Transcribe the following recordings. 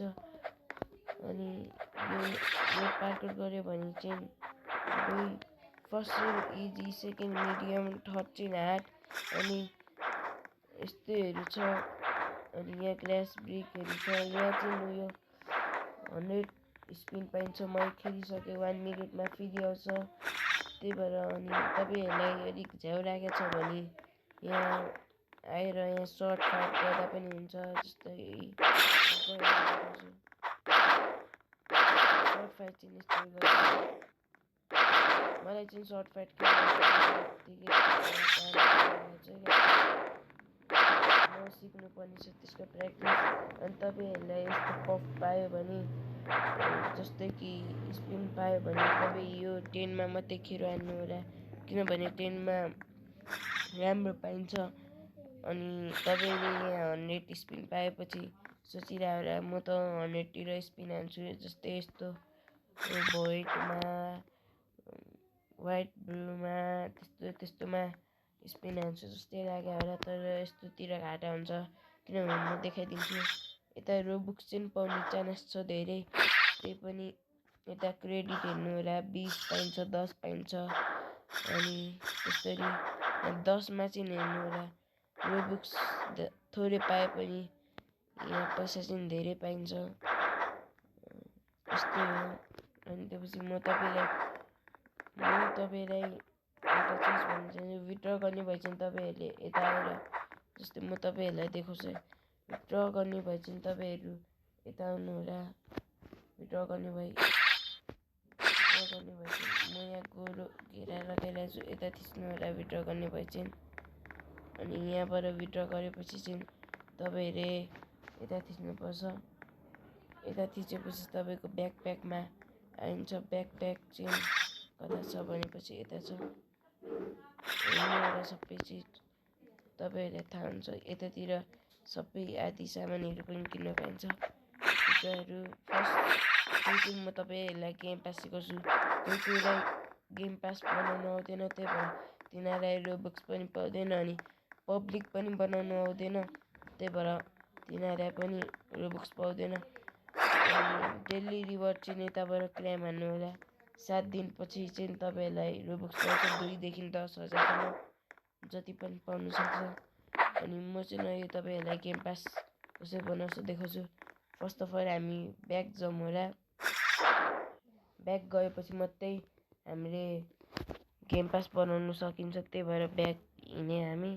अनि यो पार्कआउट गऱ्यो भने चाहिँ फर्स्ट चाहिँ इजी, सेकेन्ड मिडियम, थर्ड चाहिँ हार्ड अनि यस्तैहरू छ। अनि यहाँ ग्लास ब्रिकहरू छ। यहाँ चाहिँ यो 100 स्पिन पाइन्छ। मैले खेलिसकेँ, 1 मिनटमा फेरि आउँछ। त्यही भएर अनि तपाईँहरूलाई अलिक झ्याउ लागेको छ भने यहाँ आएर यहाँ सर्ट फाइट गर्दा पनि हुन्छ। जस्तै सर्ट फाइट चाहिँ यस्तो गर्छ। मलाई चाहिँ सर्ट फाइट सिक्नुपर्ने छ, त्यसको प्र्याक्टिस। अनि तपाईँहरूलाई यस्तो पफ पायो भने जस्तै कि स्पिन पायो भने तपाईँ यो 10मा मात्रै खेर हान्नु होला, किनभने 10मा राम्रो पाइन्छ। अनि तपाईँले यहाँ 100 स्पिन पाएपछि सोचिरह होला म त 100तिर स्पिन हान्छु, जस्तै यस्तो वाइट ब्लूमा त्यस्तोमा स्पिन हान्छु जस्तै लाग्यो होला। तर यस्तोतिर घाटा हुन्छ, किनभने म देखाइदिन्छु। यता रोबुक्स चाहिँ पाउने चान्स छ धेरै। त्यही पनि यता क्रेडिट हेर्नु होला, 20 पाइन्छ, 10 पाइन्छ। अनि यसरी 10मा चाहिँ हेर्नु होला। रोबुक्स थोरै पाए पनि यहाँ पैसा चाहिँ धेरै पाइन्छ। यस्तै हो। अनि त्यसपछि म तपाईँलाई एउटा चिज भन्न चाहन्छु। विथड्र गर्ने भए चाहिँ तपाईँहरूले यता आएर, जस्तै म तपाईँहरूलाई देखाउँछु। विथड्र गर्ने भए चाहिँ तपाईँहरू यता आउनु होला। विथड्र गर्ने भए चाहिँ म यहाँ गोरो घेरा लगाइरहेको छु, यता थिच्नु होला विथड्र गर्ने भए चाहिँ। अनि यहाँबाट विथड्र गरेपछि चाहिँ तपाईँहरूले यता थिच्नुपर्छ। यता थिचेपछि तपाईँको ब्याकप्याकमा आइन्छ। ब्याकप्याक चाहिँ कता छ भनेपछि यता छ। यहाँबाट सबै चिज तपाईँहरूलाई थाहा हुन्छ। यतातिर सबै आदि सामानहरू पनि किन्न पाइन्छ। जुत्ताहरू फर्स्ट म तपाईँहरूलाई गेम पास सिकाउँछु। कोहीलाई गेम पास बनाउनु आउँदैन, त्यही भएर तिनीहरूलाई रोबक्स पनि पाउँदैन अनि पब्लिक पनि बनाउनु आउँदैन, त्यही भएर तिनीहरूलाई पनि रोबक्स पाउँदैन। डेली रिवार्ड चाहिँ यताबाट क्लेम हान्नु होला। 7 दिनपछि चाहिँ तपाईँहरूलाई रोबक्स पाउँछ। 2 देखि 10 हजारसम्म जति पनि पाउनु सक्छ। अनि म चाहिँ यो तपाईँहरूलाई गेम पास कसरी बनाउँछु देखाउँछु। फर्स्ट अफ अल हामी ब्याक जाउँ होला। ब्याक गएपछि मात्रै हामीले गेम पास बनाउनु सकिन्छ, त्यही भएर ब्याक हिँड्ने हामी।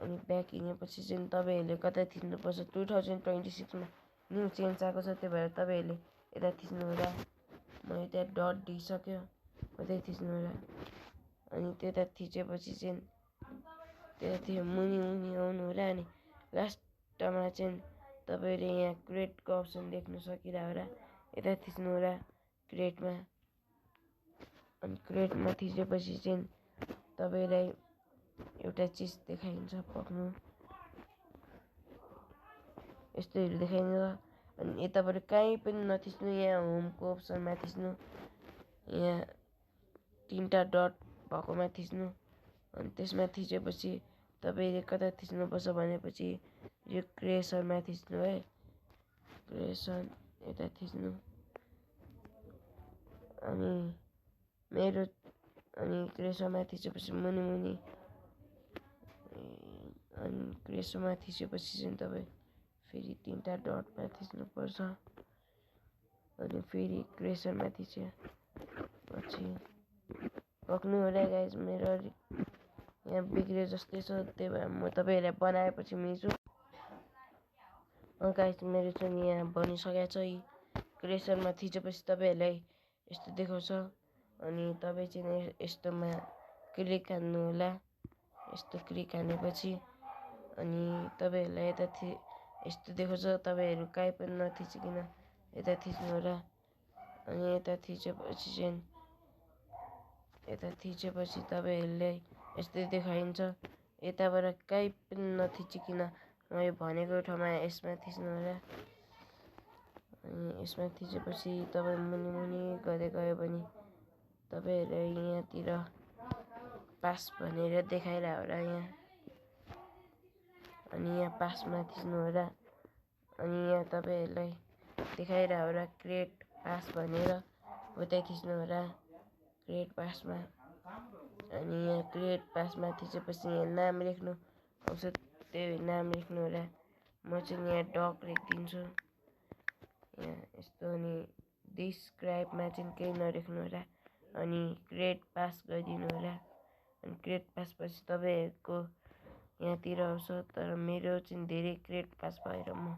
अनि ब्याक हिँडेपछि चाहिँ तपाईँहरूले कता थिच्नुपर्छ। 2026मा न्यू चेन्ज आएको छ, त्यही भएर तपाईँहरूले यता थिच्नु होला। म यता डट दिइसक्यो, उतै थिच्नु होला। अनि त्यता थिचेपछि चाहिँ त्यतातिर मुनि आउनु होला। अनि लास्टमा चाहिँ तपाईँले यहाँ क्रेटको अप्सन देख्न सकिरह होला, यता थिच्नु होला क्रेटमा। अनि क्रेटमा थिचेपछि चाहिँ तपाईँलाई एउटा चिज देखाइन्छ पक्नु, यस्तोहरू देखाइन्छ। अनि यताबाट कहीँ पनि नथिच्नु, यहाँ होमको अप्सनमा थिच्नु, यहाँ 3टा डट भएकोमा थिच्नु। अनि त्यसमा थिचेपछि तपाईँले कता थिच्नुपर्छ भनेपछि यो क्रिएसनमा थिच्नु है। क्रिएसन यता थिच्नु। अनि क्रिएसनमा थिचेपछि मुनि अनि क्रिएसनमा थिचेपछि चाहिँ तपाईँ फेरि 3टा डटमा थिच्नुपर्छ। अनि फेरि क्रिएसनमा थिचेपछि पक्नु होला। गाइज मेरो यहाँ बिग्रियो जस्तै छ, त्यही भएर म तपाईँहरूलाई बनाएपछि मिल्छु। गाइज मेरो चाहिँ यहाँ बनिसकेको छ। क्रिएसनमा थिचेपछि तपाईँहरूलाई यस्तो देखाउँछ। अनि तपाईँ चाहिँ यस्तोमा क्लिक हान्नु होला। यस्तो क्लिक हानेपछि अनि तपाईँहरूलाई यता यस्तो देखाउँछ। तपाईँहरू कहीँ पनि नथिचिकन यता थिच्नु होला। अनि यता थिचेपछि तपाईँहरूलाई यस्तै देखाइन्छ। यताबाट कहीँ पनि नथिचिकन म यो भनेको ठाउँमा यसमा थिच्नु होला। अनि यसमा थिचेपछि तपाईँ मुनि गर्दै गयो भने तपाईँहरूलाई यहाँतिर पास भनेर देखाइरह होला यहाँ। अनि यहाँ पासमा थिच्नु होला। अनि यहाँ तपाईँहरूलाई देखाइरह होला क्रिएट पास भनेर हो त्यहाँ थिच्नु होला क्रिएट पासमा। अनि यहाँ क्रिएट पासमा थिचेपछि यहाँ नाम लेख्नु आउँछ, त्यही नाम लेख्नु होला। म चाहिँ यहाँ डग लेखिदिन्छु यहाँ यस्तो। अनि डिस्क्राइबमा चाहिँ केही नलेख्नु होला अनि क्रिएट पास गरिदिनु होला। अनि क्रिएट पास पछि तपाईँहरूको यहाँतिर आउँछ, तर मेरो चाहिँ धेरै क्रिएट पास भएर म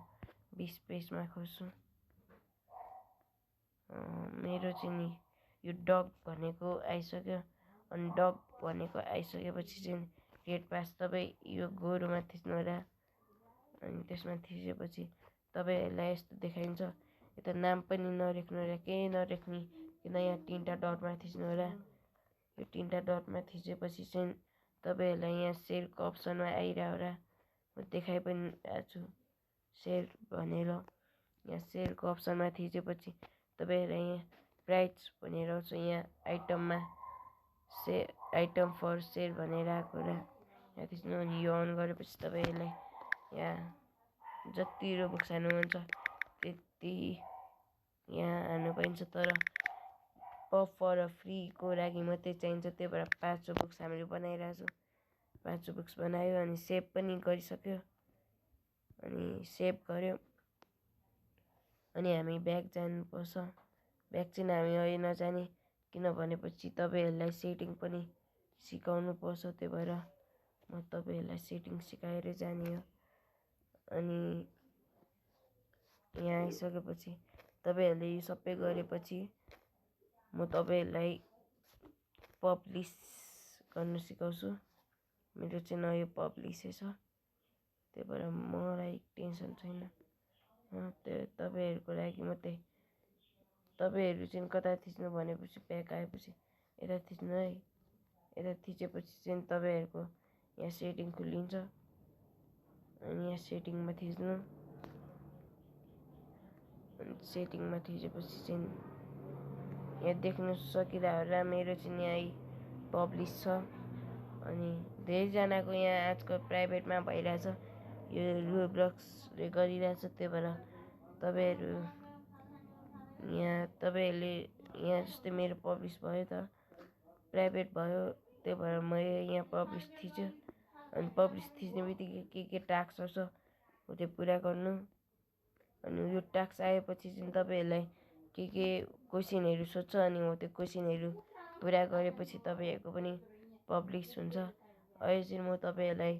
20 पेजमा खोज्छु। मेरो चाहिँ नि यो डग भनेको आइसक्यो। अनि डग भनेको आइसकेपछि चाहिँ क्रिएट पास तपाईँ यो गोरुमा थिच्नु होला। अनि त्यसमा थिचेपछि तपाईँहरूलाई यस्तो देखाइन्छ। यता नाम पनि नलेख्नु होला, केही नलेख्ने, किन यहाँ 3टा डटमा थिच्नु होला। यो 3टा डटमा थिचेपछि चाहिँ तपाईँहरूलाई यहाँ सेयरको अप्सनमा आइरह होला। म देखाइ पनि रहेको छु सेयर भनेर। यहाँ सेयरको अप्सनमा थिचेपछि तपाईँहरूलाई यहाँ प्राइस भनेर आउँछ। यहाँ आइटममा आइटम फर सेयर भनेर आएको होला। यहाँ थिच्नु अनि यो अन गरेपछि तपाईँहरूलाई यहाँ जति रोबक्स हाल्नुहुन्छ त्यति यहाँ हाल्नु पाइन्छ। तर पफ फर फ्रीको लागि मात्रै चाहिन्छ, त्यही भएर 5 रोबक्स हामीले बनाइरहेको छौँ। 5 रोबक्स बनायो अनि सेभ पनि गरिसक्यो। अनि सेभ गर्यो अनि हामी ब्याक जानुपर्छ। ब्याक चाहिँ हामी अहिले नजाने, किनभनेपछि तपाईँहरूलाई सेटिङ पनि सिकाउनु पर्छ, त्यही भएर म तपाईँहरूलाई सेटिङ सिकाएरै जाने हो। अनि यहाँ आइसकेपछि तपाईँहरूले यो सबै गरेपछि म तपाईँहरूलाई पब्लिस गर्नु सिकाउँछु। मेरो चाहिँ नयाँ पब्लिसै छ, त्यही भएर मलाई टेन्सन छैन। त्यो तपाईँहरूको लागि मात्रै। तपाईँहरू चाहिँ कता थिच्नु भनेपछि ब्याक आएपछि यता थिच्नु है। यता थिचेपछि चाहिँ तपाईँहरूको यहाँ सेटिङ खुलिन्छ। अनि यहाँ सेटिङमा थिच्नु। अनि सेटिङमा थिचेपछि चाहिँ यहाँ देख्नु सकिरह होला मेरो चाहिँ यहाँ पब्लिस छ। अनि धेरैजनाको यहाँ आजकल प्राइभेटमा भइरहेछ, यो रोब्लक्सले गरिरहेछ, त्यही भएर तपाईँहरूले यहाँ जस्तै मेरो पब्लिस भयो त प्राइभेट भयो, त्यही भएर म यहाँ पब्लिस थिच्यो। अनि पब्लिस थिच्ने बित्तिकै के टास्क आउँछ हो त्यो पुरा गर्नु। अनि यो टास्क आएपछि चाहिँ तपाईँहरूलाई के क्वेसनहरू सोध्छ, अनि हो त्यो क्वेसनहरू पुरा गरेपछि तपाईँहरूको पनि पब्लिस हुन्छ। अहिले चाहिँ म तपाईँहरूलाई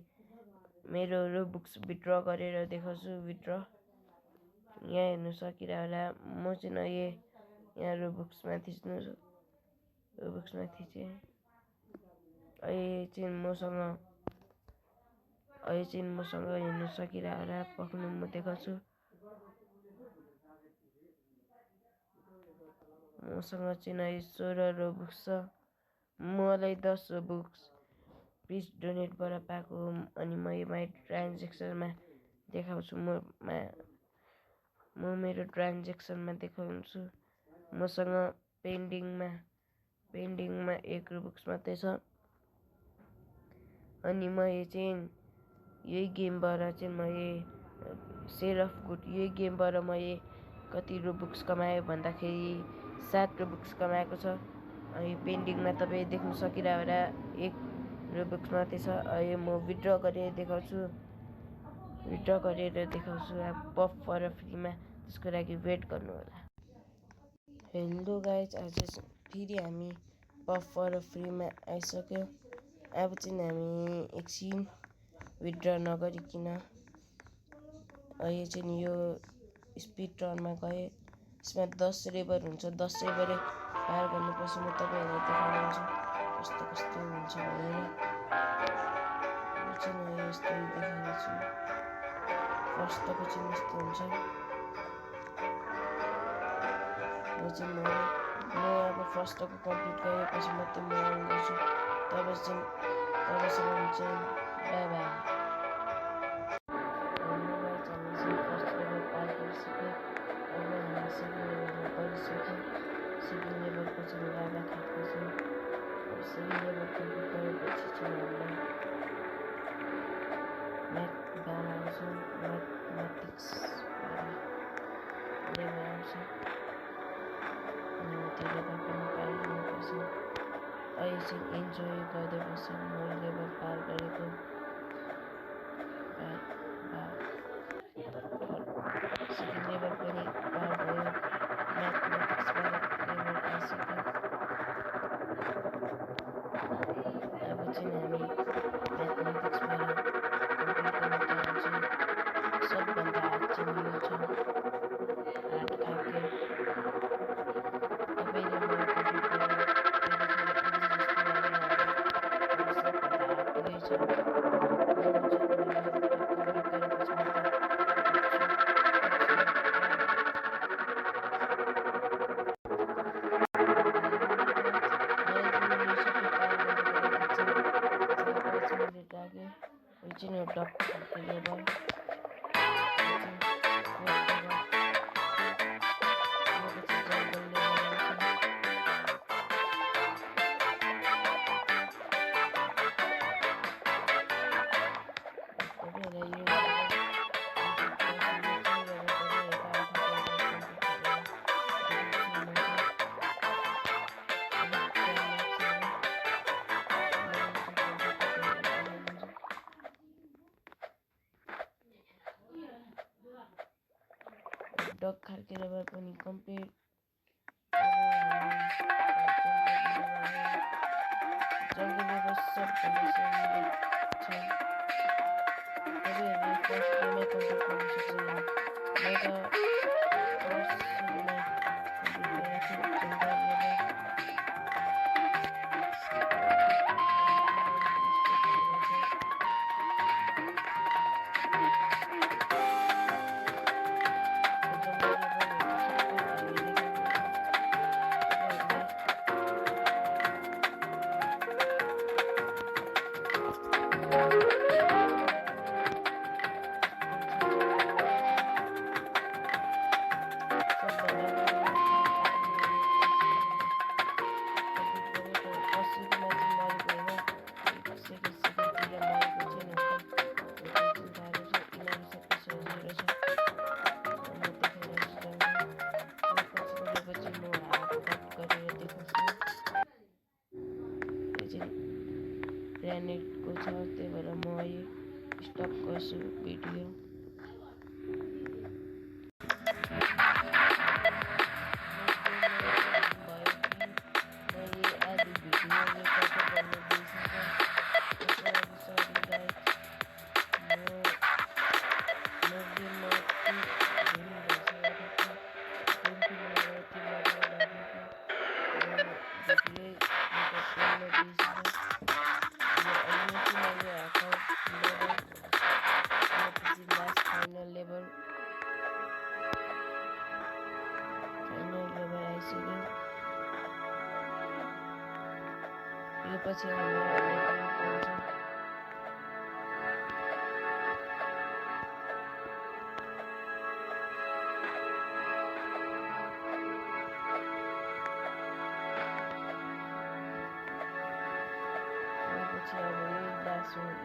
मेरो रोबक्स विथड्र गरेर देखाउँछु। विथड्र यहाँ हेर्नु सकिरह होला। म चाहिँ यहाँ रोबक्समा थिच्नु, रोबक्समा थिचेँ। अहिले चाहिँ मसँग हेर्नु सकिरह होला। पक्नु म देखाउँछु। मसँग चाहिँ 16 रोबक्स छ। मलाई 10 रोबक्स प्लिज डोनेटबाट पाएको। अनि म यो माई ट्रान्जेक्सनमा देखाउँछु। म मेरो ट्रान्जेक्सनमा देखाउँछु। मसँग पेन्डिङमा 1 रोबक्स मात्रै छ। अनि मैले चाहिँ यही गेमबाट चाहिँ मैले सेयर अफ गुड यही गेमबाट मैले कति रोबक्स कमाएँ भन्दाखेरि 7 रोबक्स कमाएको छ। अनि पेन्डिङमा तपाईँ देख्नु सकिरह होला 1 रोबक्स मात्रै छ। अहिले म विथड्र गरेर देखाउँछु। अब पफ फर फ्रीमा, त्यसको लागि वेट गर्नु होला। हेलो गाइज, आज फेरि हामी पफ फर फ्रीमा आइसक्यो। अब चाहिँ हामी एकछिन विथड्र नगरिकन अहिले चाहिँ यो स्पिड रनमा गएँ। यसमा 10 रेबर हुन्छ। 10 रेबरै पार गर्नुपर्छ। म तपाईँहरूलाई देखाइदिन्छु कस्तो हुन्छ भनेर। म चाहिँ यस्तो देखाइदिन्छु। फर्स्टको चाहिँ यस्तो हुन्छ। म अब फर्स्टको कम्प्लिट गरेपछि मात्रै म अन गर्छु। तबसम्म चाहिँ बाई बाई। सेकेन्ड लेभलको चाहिँ राजा खाएको छ। अब सेकेन्ड लेभल कम्प्लिट गरेपछि चाहिँ हामीलाई म्याथबाट आउँछ, म्याथमेटिक्सबाट लेभल आउँछ त्यो लेभल पनि पार गर्नुपर्छ। अहिले चाहिँ इन्जोय गर्दै बस्छु म लेभल पार गरेको। सेकेन्ड लेभल पनि पार भयो। म्याथमेटिक्सबाट लेभल आइसक्यो। अब चाहिँ हामी म्याथमेटिक्सबाट कम्प्लिट गर्न चाहन्छु। सबभन्दा हार्ड चाहिँ यो छ, हार्ड खालके। तपाईँले मलाई कम्प्लिट गरेर त्यतिखेर इजी जस्तो लाग्यो होला, तर सबभन्दा हार्ड यही छ। कम्प्लिट गरेपछि म त लाग्यो original डक्टर खालको लेभल जङ्गल लेभल डग खालको लेभल पनि कम्प्लिट। जङ्गल लेभल सबभन्दा सजिलो छ। तपाईँहरूले फर्स्ट डेमै कम्प्लिट गर्न सक्छ। म त फर्स्ट सुरुमा कम्प्लिट गरेको छु जङ्गल लेभल। ग्रेनेडको छ, त्यही भएर म यो स्टप गर्छु भिडियो। फाइनल लेभल आइसक्यो। यो पछि हाम्रो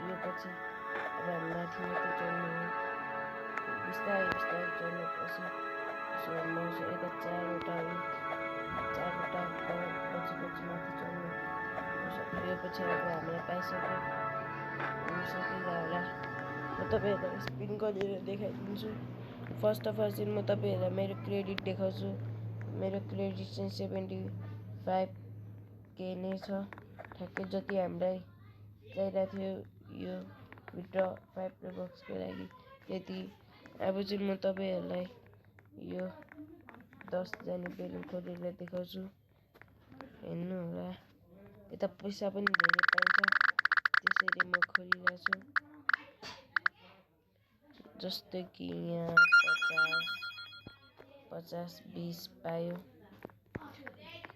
यो पछि अब हामी माथि माथि चढ्नु हो। बिस्तारै बिस्तारै चढ्नुपर्छ। म यता चारवटा पछि माथि चढ्नु। यो पछि अब हामीलाई पाइसक्यो, हुनसकेको होला। म तपाईँहरूलाई स्पिन गरेर देखाइदिन्छु। फर्स्ट अफ अल चाहिँ म तपाईँहरूलाई मेरो क्रेडिट देखाउँछु। मेरो क्रेडिट चाहिँ 75K नै छ। ठ्याक्कै जति हामीलाई चाहिरहेको थियो यो विथड्र 5 रोबक्सको लागि त्यति। अब चाहिँ म तपाईँहरूलाई यो 10 जाने बेलुन खोलेर देखाउँछु, हेर्नु होला। यता पैसा पनि धेरै पाइन्छ, त्यसैले म खोलिरहेको छु। जस्तै कि यहाँ 50-20 पायो।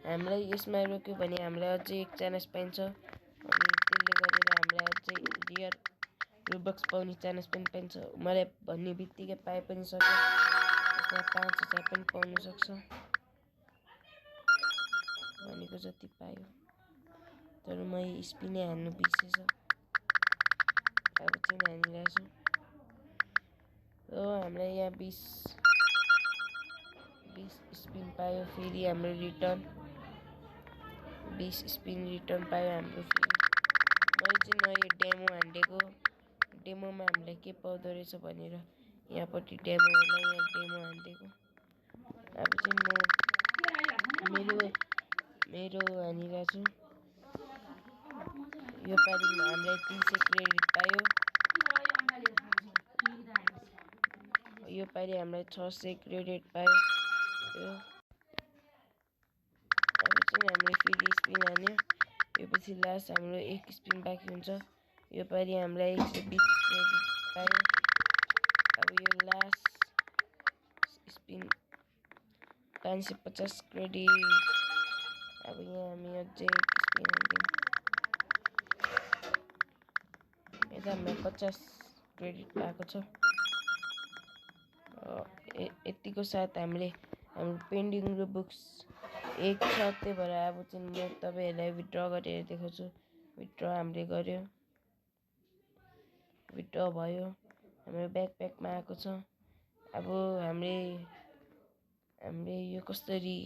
हामीलाई यसमा रोक्यो भने हामीलाई अझै एक चान्स पाइन्छ, अनि त्यसले गरेर हामीलाई अझै रियर रोबक्स पाउने चान्स पनि पाइन्छ। मलाई भन्ने बित्तिकै पाए पनि सक्छ, यसमा 5000 पनि पाउनु सक्छ, भनेको जति पायो। तर म स्पिनै हान्नु बिर्सेछ। अब चाहिँ हानिरहेको छु। हामीलाई यहाँ 20 पायो फेरि हाम्रो रिटर्न 20 स्पिन रिटर्न पायो हाम्रो फेरि। मैले चाहिँ नयाँ डेमो हानिदिएको, डेमोमा हामीलाई के पाउँदो रहेछ भनेर यहाँपट्टि डेमो होला, यहाँ डेमो हानिदिएको। अब चाहिँ म मेरो हानिरहेको छु। यो पालि हामीलाई 300 क्रेडिट पायो, यो पालि हामीलाई 600 क्रेडिट पायो। अब चाहिँ हामीले फेरि स्पिन हान्यो, यो पछि लास्ट हाम्रो 1 स्पिन बाँकी हुन्छ। यो पालि हामीलाई 120 क्रेडिट पायो। अब यो लास्ट स्पिन 550 क्रेडिट। अब यहाँ हामी अझै 1 स्पिन हान्दियौँ, यता हामीलाई 50 क्रेडिट पाएको छ। यतिको साथ हामीले हाम्रो पेन्डिङ रुबुक्स 1 छ, त्यही भएर अब चाहिँ म तपाईँहरूलाई विथड्र गरेर देखाउँछु। विथड्र हामीले गर्यो, विथड्र भयो, हाम्रो ब्याकप्याकमा आएको छ। अब हामीले यो कसरी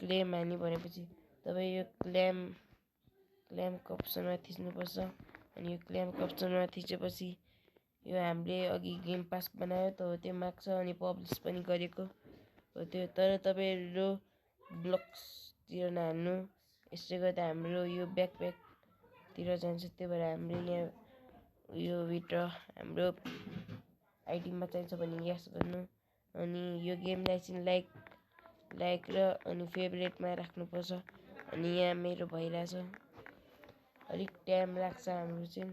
क्लेम हान्यो भनेपछि तपाईँ यो क्लेमको अप्सनमा थिच्नुपर्छ। अनि यो क्लेमको अप्सनमा थिचेपछि यो हामीले अघि गेम पास बनायो त त्यो माग्छ, अनि पब्लिस पनि गरेको हो त्यो। तर तपाईँहरू ब्लक्सतिर नहाल्नु, यसले गर्दा हाम्रो यो ब्याकप्याकतिर जान्छ। त्यही भएर हामीले यहाँ यो विथड्र हाम्रो आइडीमा चाहिन्छ भने यस गर्नु। अनि यो गेमलाई चाहिँ लाइक र अनि फेभरेटमा राख्नुपर्छ। अनि यहाँ मेरो भइरहेछ, अलिक टाइम लाग्छ हाम्रो चाहिँ,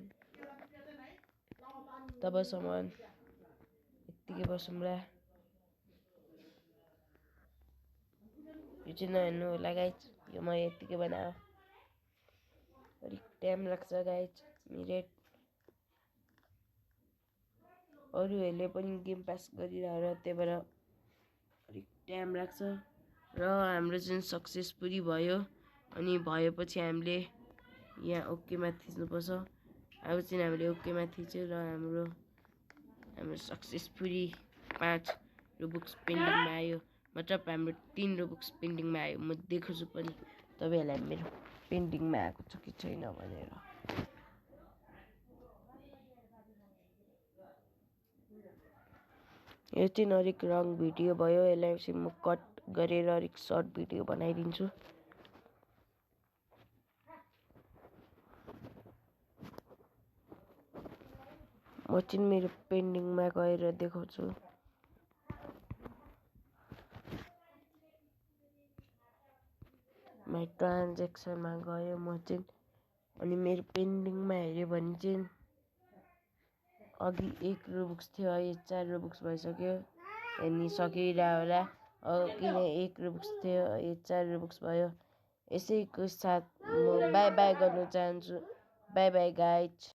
तबसम्म यत्तिकै बसौँला। यो चाहिँ नहेर्नु होला गाइज, यो म यत्तिकै बनायो, अलिक टाइम लाग्छ गाइज। मिरेट अरूहरूले पनि गेम पास गरिरहेर, त्यही भएर अलिक टाइम लाग्छ। र हाम्रो जुन सक्सेसफुली भयो, अनि भएपछि हामीले यहाँ ओकेमा थिच्नुपर्छ। अब चाहिँ हामीले ओकेमा थिच्यो र हाम्रो सक्सेसफुली 5 रुबुक्स पेन्डिङमा आयो, मतलब हाम्रो 3 रुबुक्स पेन्डिङमा आयो। म देखाउँछु पनि तपाईँहरूलाई मेरो पेन्डिङमा आएको छ कि छैन भनेर। यो चाहिँ अलिक रङ भिडियो भयो, यसलाई चाहिँ म कट गरेर अलिक सर्ट भिडियो बनाइदिन्छु। म चाहिँ मेरो पेन्डिङमा गएर देखाउँछु। माई ट्रान्जेक्सनमा गयो म चाहिँ, अनि मेरो पेन्डिङमा हेऱ्यो भने चाहिँ अघि 1 रुबुक्स थियो, अहिले 4 रुबुक्स भइसक्यो। अनि सकिरह होला, किन 1 रुबुक्स थियो अहिले 4 रुबुक्स भयो। यसैको साथ म बाई बाई गर्न चाहन्छु। By by guys.